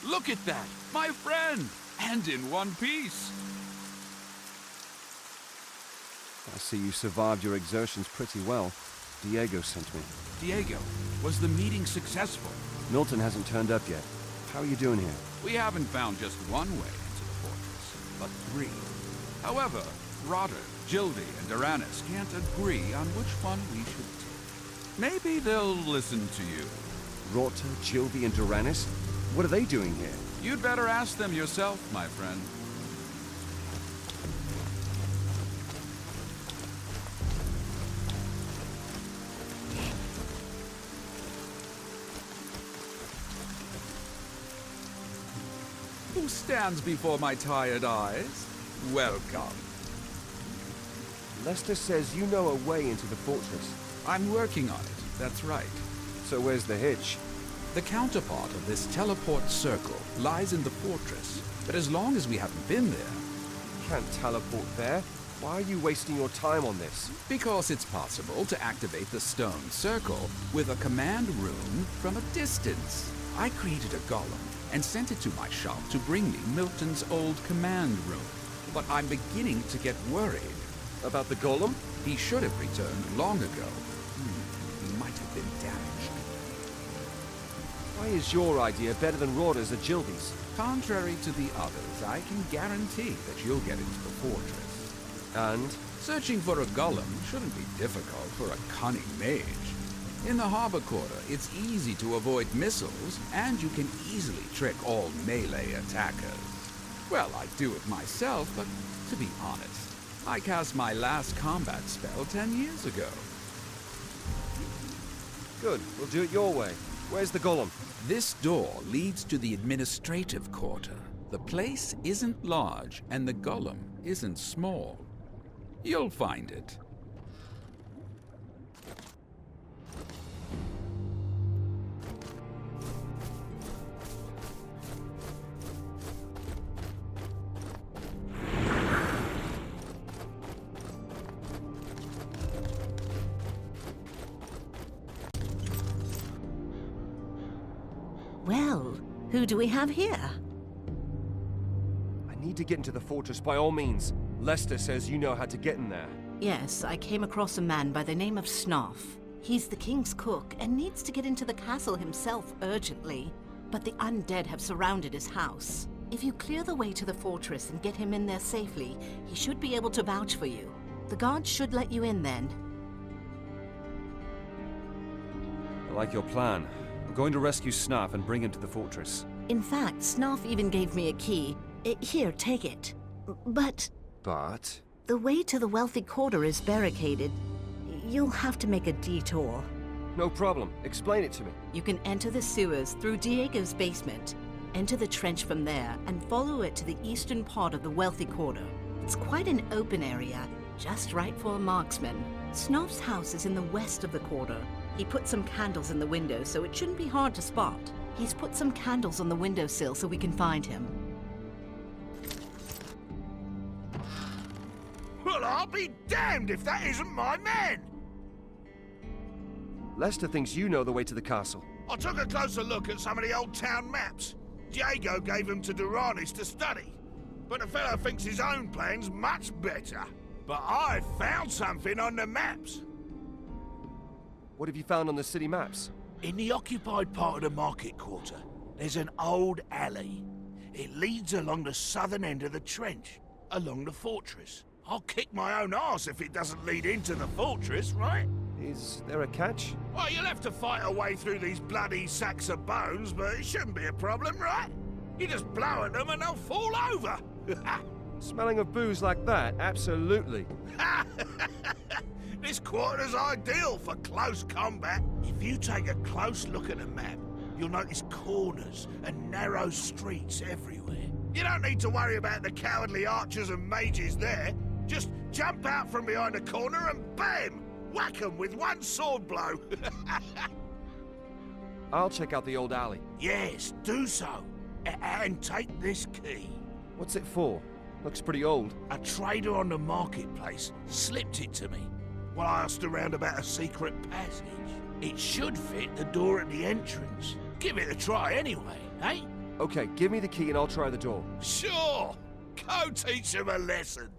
Look at that! My friend! And in one piece! I see you survived your exertions pretty well. Diego sent me. Diego, was the meeting successful? Milton hasn't turned up yet. How are you doing here? We haven't found just one way into the fortress, but three. However, Rotter, Gildy, and Uranus can't agree on which one we should take. Maybe they'll listen to you. Rorta, Gildy, and Uranus? What are they doing here? You'd better ask them yourself, my friend. Who stands before my tired eyes? Welcome. Lester says you know a way into the fortress. I'm working on it, that's right. So where's the hitch? The counterpart of this teleport circle lies in the fortress, but as long as we haven't been there... Can't teleport there? Why are you wasting your time on this? Because it's possible to activate the stone circle with a command room from a distance. I created a golem and sent it to my shop to bring me Milton's old command room. But I'm beginning to get worried. About the golem? He should have returned long ago. He might have been damaged. Why is your idea better than Rorta's or Gildy's? Contrary to the others, I can guarantee that you'll get into the fortress. And? Searching for a golem shouldn't be difficult for a cunning mage. In the harbor quarter, it's easy to avoid missiles, and you can easily trick all melee attackers. Well, I do it myself, but to be honest, I cast my last combat spell 10 years ago. Good, we'll do it your way. Where's the golem? This door leads to the administrative quarter. The place isn't large, and the golem isn't small. You'll find it. Well, who do we have here? I need to get into the fortress by all means. Lester says you know how to get in there. Yes, I came across a man by the name of Snarf. He's the king's cook and needs to get into the castle himself urgently. But the undead have surrounded his house. If you clear the way to the fortress and get him in there safely, he should be able to vouch for you. The guards should let you in then. I like your plan. I'm going to rescue Snarf and bring him to the fortress. In fact, Snarf even gave me a key. Here, take it. But But? the way to the wealthy quarter is barricaded. You'll have to make a detour. No problem. Explain it to me. You can enter the sewers through Diego's basement, enter the trench from there, and follow it to the eastern part of the wealthy quarter. It's quite an open area, just right for a marksman. Snarf's house is in the west of the quarter. He put some candles in the window, so it shouldn't be hard to spot. He's put some candles on the windowsill so we can find him. Well, I'll be damned if that isn't my man! Lester thinks you know the way to the castle. I took a closer look at some of the old town maps. Diego gave them to Duranis to study. But the fellow thinks his own plan's much better. But I found something on the maps. What have you found on the city maps? In the occupied part of the market quarter, there's an old alley. It leads along the southern end of the trench, along the fortress. I'll kick my own arse if it doesn't lead into the fortress, right? Is there a catch? Well, you'll have to fight a way through these bloody sacks of bones, but it shouldn't be a problem, right? You just blow at them and they'll fall over. Smelling of booze like that? Absolutely. This quarter's ideal for close combat. If you take a close look at the map, you'll notice corners and narrow streets everywhere. You don't need to worry about the cowardly archers and mages there. Just jump out from behind a corner and bam! Whack 'em with one sword blow. I'll check out the old alley. Yes, do so. And take this key. What's it for? Looks pretty old. A trader on the marketplace slipped it to me while I asked around about a secret passage. It should fit the door at the entrance. Give it a try anyway, eh? Okay, give me the key and I'll try the door. Sure! Go teach him a lesson.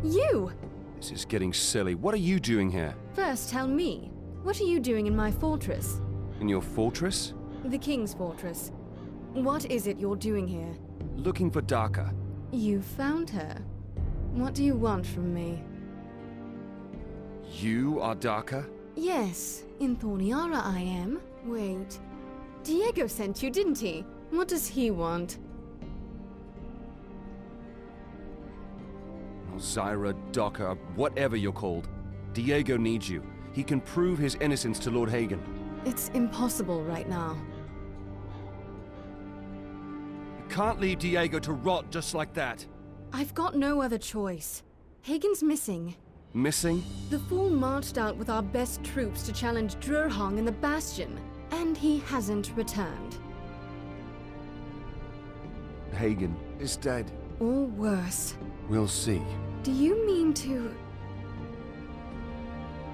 You! This is getting silly. What are you doing here? First, tell me, what are you doing in my fortress? In your fortress? The King's fortress. What is it you're doing here? Looking for Daka. You found her. What do you want from me? You are Daka? Yes, in Thorniara I am. Wait. Diego sent you, didn't he? What does he want? Zyra, Daka, whatever you're called. Diego needs you. He can prove his innocence to Lord Hagen. It's impossible right now. You can't leave Diego to rot just like that. I've got no other choice. Hagen's missing. Missing? The fool marched out with our best troops to challenge Drurhong in the Bastion, and he hasn't returned. Hagen is dead. Or worse. We'll see. Do you mean to...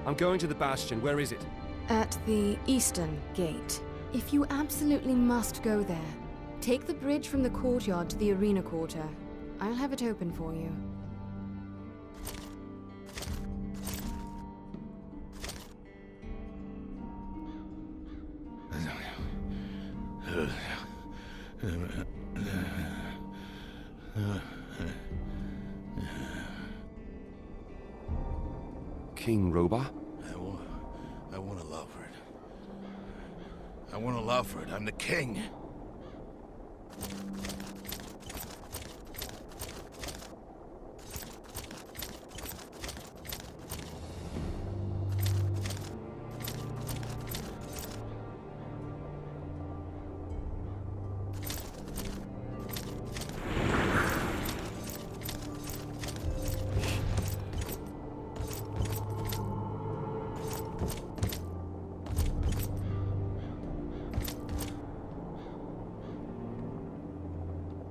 I'm going to the Bastion. Where is it? At the eastern gate. If you absolutely must go there, take the bridge from the courtyard to the arena quarter. I'll have it open for you. King Roba? I want to love for it. I want to love for it. I'm the king.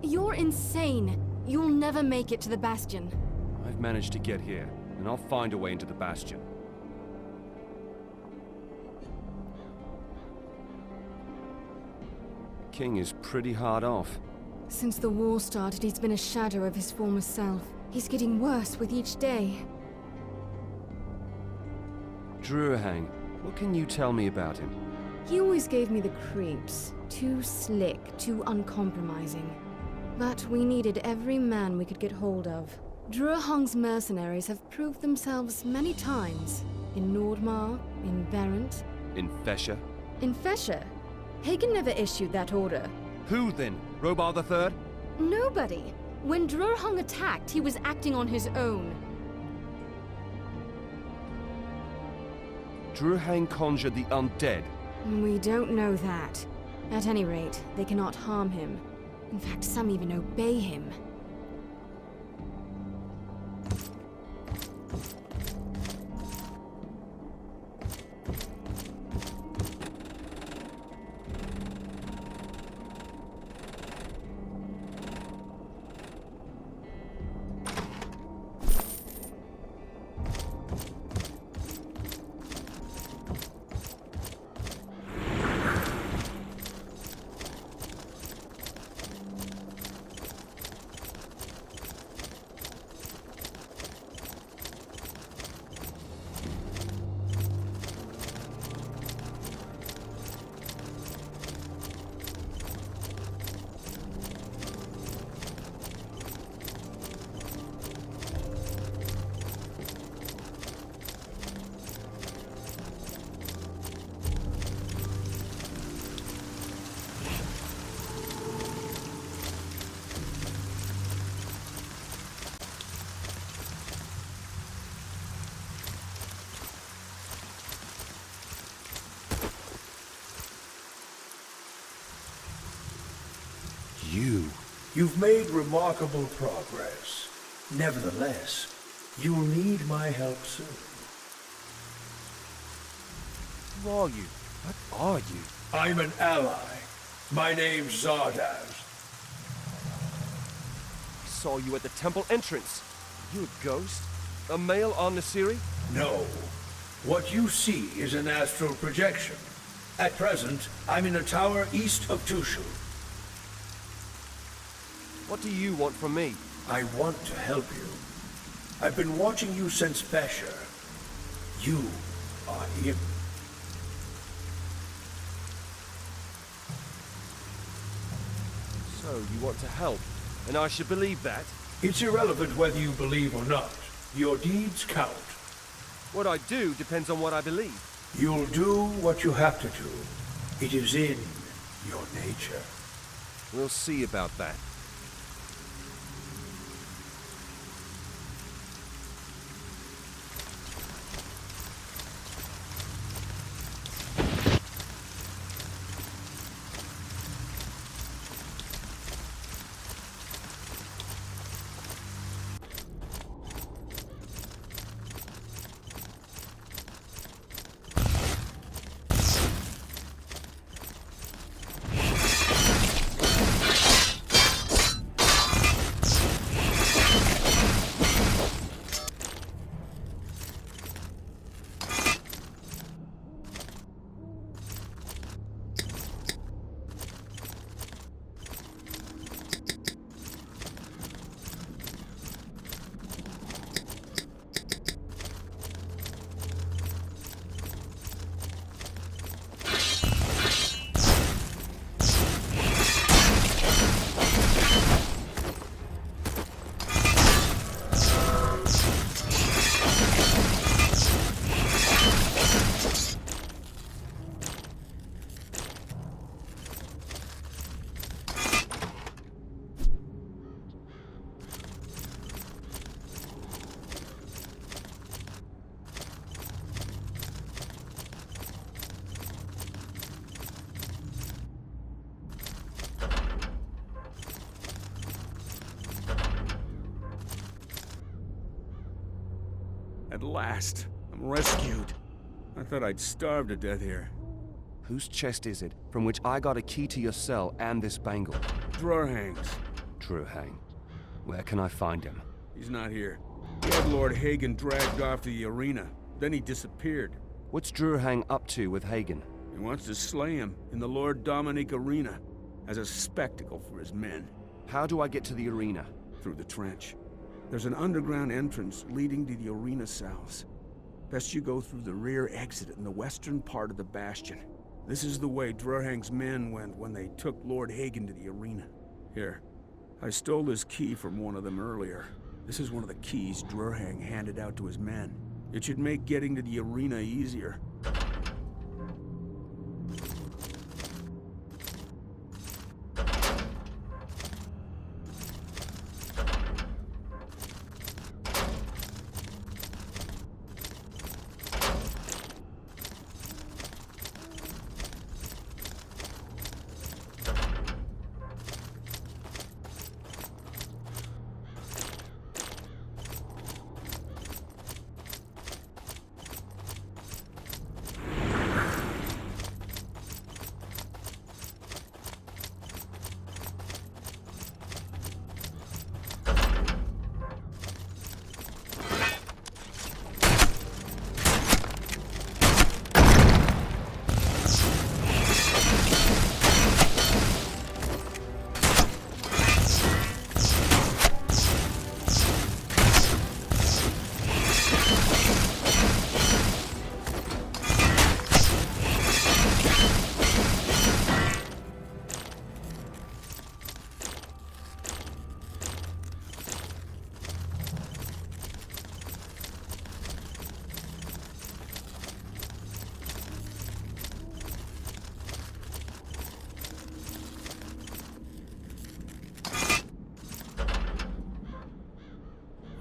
You're insane. You'll never make it to the Bastion. I've managed to get here, and I'll find a way into the Bastion. King is pretty hard off. Since the war started, he's been a shadow of his former self. He's getting worse with each day. Druahang, what can you tell me about him? He always gave me the creeps. Too slick, too uncompromising. But we needed every man we could get hold of. Drurhong's mercenaries have proved themselves many times. In Nordmar, in Verent. In Fesha? In Fesha? Hagen never issued that order. Who then? Robar III? Nobody. When Drurhong attacked, he was acting on his own. Druahang conjured the undead. We don't know that. At any rate, they cannot harm him. In fact, some even obey him. You've made remarkable progress. Nevertheless, you'll need my help soon. Who are you? What are you? I'm an ally. My name's Zardoz. I saw you at the temple entrance. Are you a ghost? A male Al-Nasiri? No. What you see is an astral projection. At present, I'm in a tower east of Tushu. What do you want from me? I want to help you. I've been watching you since Fesher. You are him. So, you want to help, and I should believe that? It's irrelevant whether you believe or not. Your deeds count. What I do depends on what I believe. You'll do what you have to do. It is in your nature. We'll see about that. At last, I'm rescued. I thought I'd starve to death here. Whose chest is it, from which I got a key to your cell and this bangle? Drurhang's. Drurhang. Where can I find him? He's not here. He had Lord Hagen dragged off to the arena. Then he disappeared. What's Drurhang up to with Hagen? He wants to slay him in the Lord Dominic arena as a spectacle for his men. How do I get to the arena? Through the trench. There's an underground entrance leading to the arena cells. Best you go through the rear exit in the western part of the bastion. This is the way Drurhang's men went when they took Lord Hagen to the arena. Here, I stole this key from one of them earlier. This is one of the keys Drurhang handed out to his men. It should make getting to the arena easier.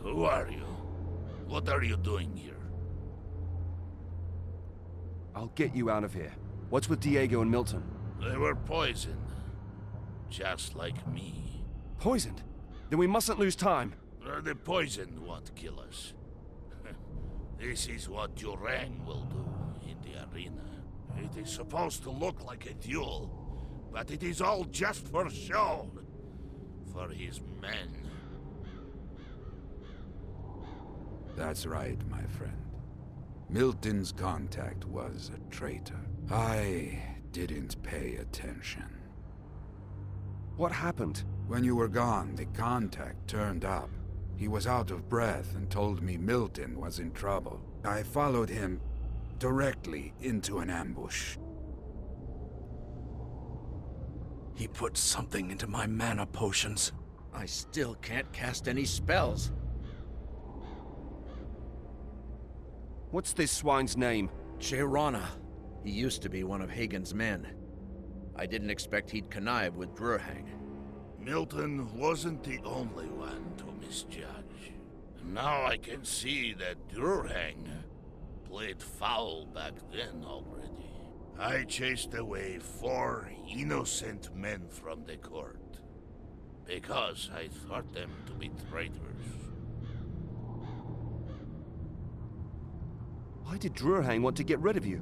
Who are you? What are you doing here? I'll get you out of here. What's with Diego and Milton? They were poisoned. Just like me. Poisoned? Then we mustn't lose time. The poison won't kill us. This is what Durang will do in the arena. It is supposed to look like a duel, but it is all just for show. For his men. That's right, my friend. Milton's contact was a traitor. I didn't pay attention. What happened? When you were gone, the contact turned up. He was out of breath and told me Milton was in trouble. I followed him directly into an ambush. He put something into my mana potions. I still can't cast any spells. What's this swine's name? Cheirana. He used to be one of Hagen's men. I didn't expect he'd connive with Drurhang. Milton wasn't the only one to misjudge. Now I can see that Durang played foul back then already. I chased away 4 innocent men from the court. Because I thought them to be traitors. Why did Drurhang want to get rid of you?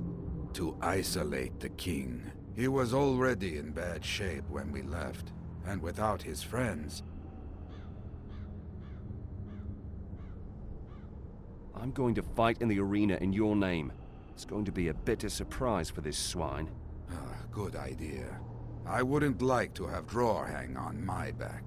To isolate the king. He was already in bad shape when we left, and without his friends. I'm going to fight in the arena in your name. It's going to be a bitter surprise for this swine. Good idea. I wouldn't like to have Drurhang on my back.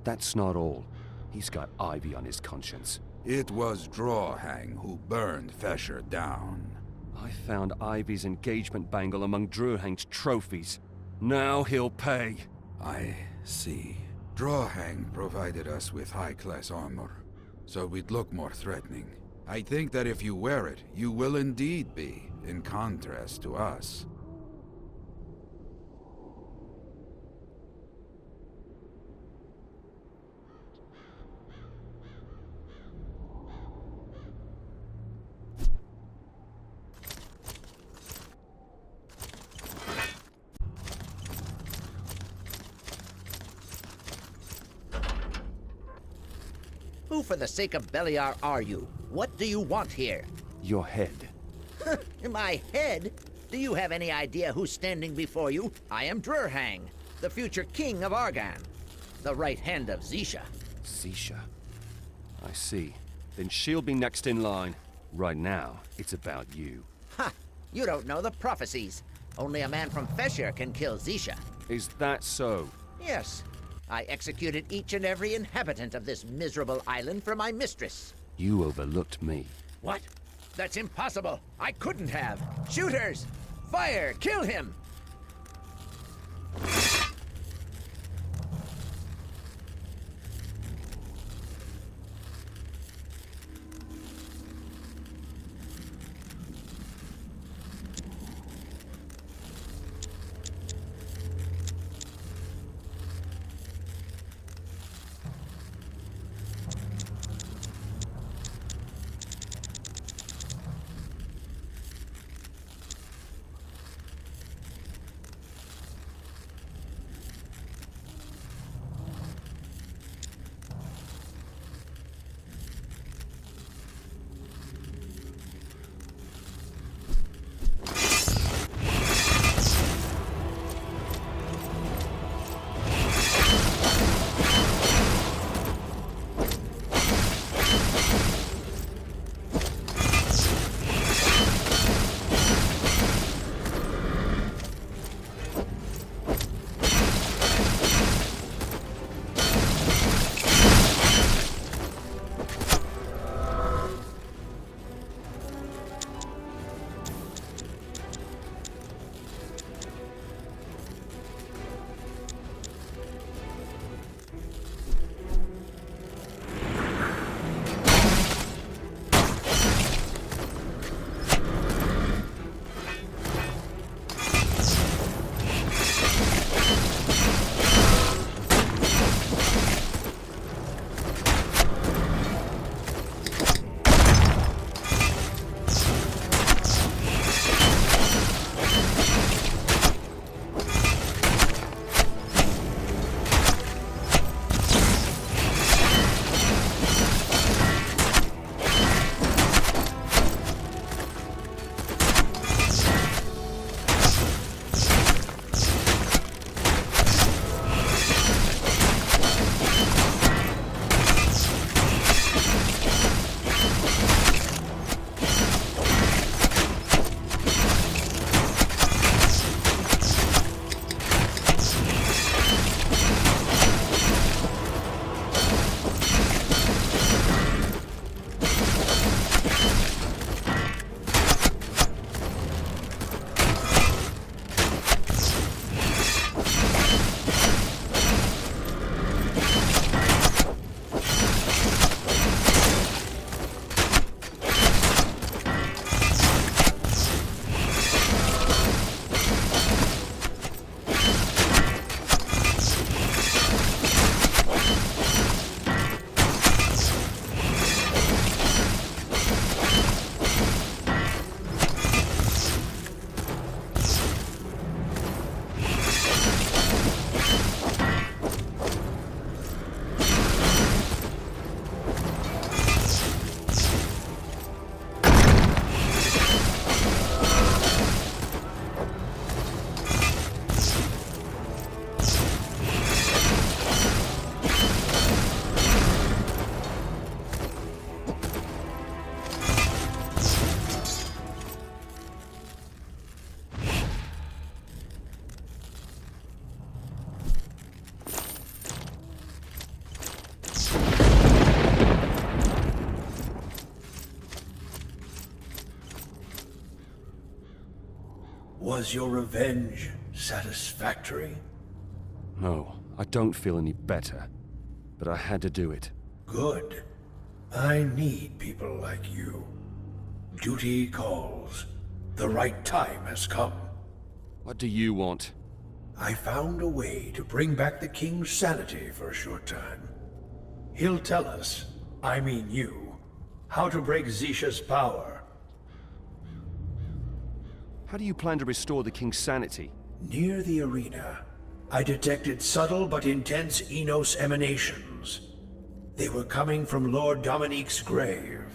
That's not all. He's got Ivy on his conscience. It was Drurhang who burned Fesher down. I found Ivy's engagement bangle among Drurhang's trophies. Now he'll pay. I see. Drurhang provided us with high-class armor, so we'd look more threatening. I think that if you wear it, you will indeed be, in contrast to us. Who for the sake of Beliar are you? What do you want here? Your head. My head? Do you have any idea who's standing before you? I am Drurhang, the future king of Argan, the right hand of Zisha. Zisha. I see. Then she'll be next in line. Right now, it's about you. Ha! You don't know the prophecies. Only a man from Fesher can kill Zisha. Is that so? Yes. I executed each and every inhabitant of this miserable island for my mistress. You overlooked me. What? That's impossible. I couldn't have. Shooters! Fire! Kill him! Was your revenge satisfactory? No, I don't feel any better. But I had to do it. Good. I need people like you. Duty calls. The right time has come. What do you want? I found a way to bring back the king's sanity for a short time. He'll tell us, I mean you, how to break Zisha's power. How do you plan to restore the king's sanity? Near the arena, I detected subtle but intense Enos emanations. They were coming from Lord Dominique's grave.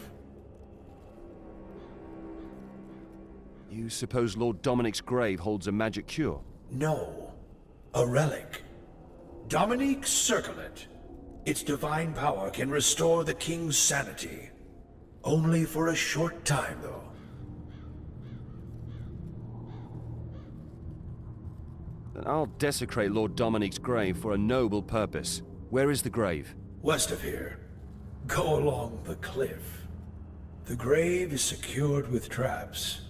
You suppose Lord Dominique's grave holds a magic cure? No, a relic. Dominique's circlet. Its divine power can restore the king's sanity. Only for a short time, though. Then I'll desecrate Lord Dominique's grave for a noble purpose. Where is the grave? West of here. Go along the cliff. The grave is secured with traps.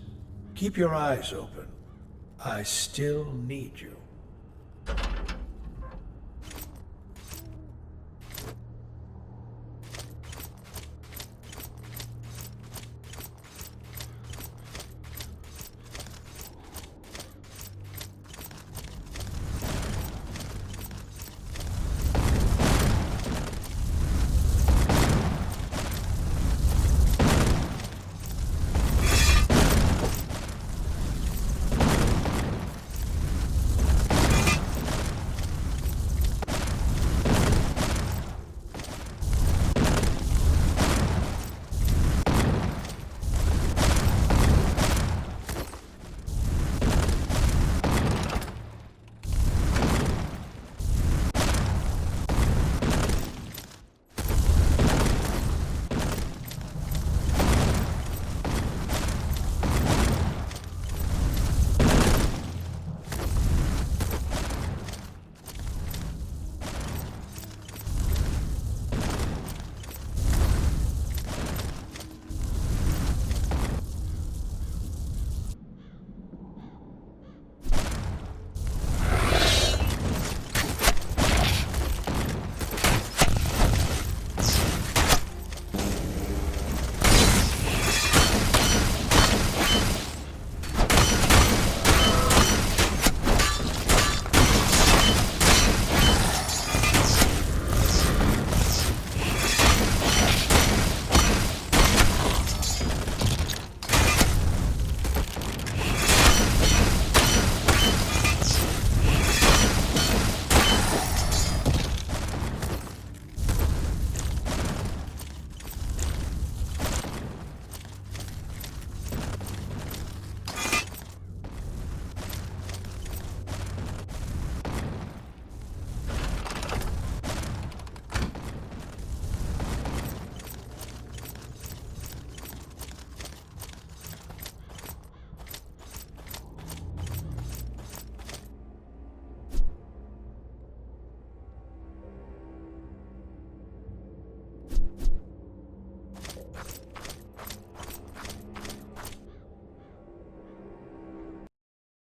Keep your eyes open. I still need you.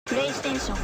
PlayStation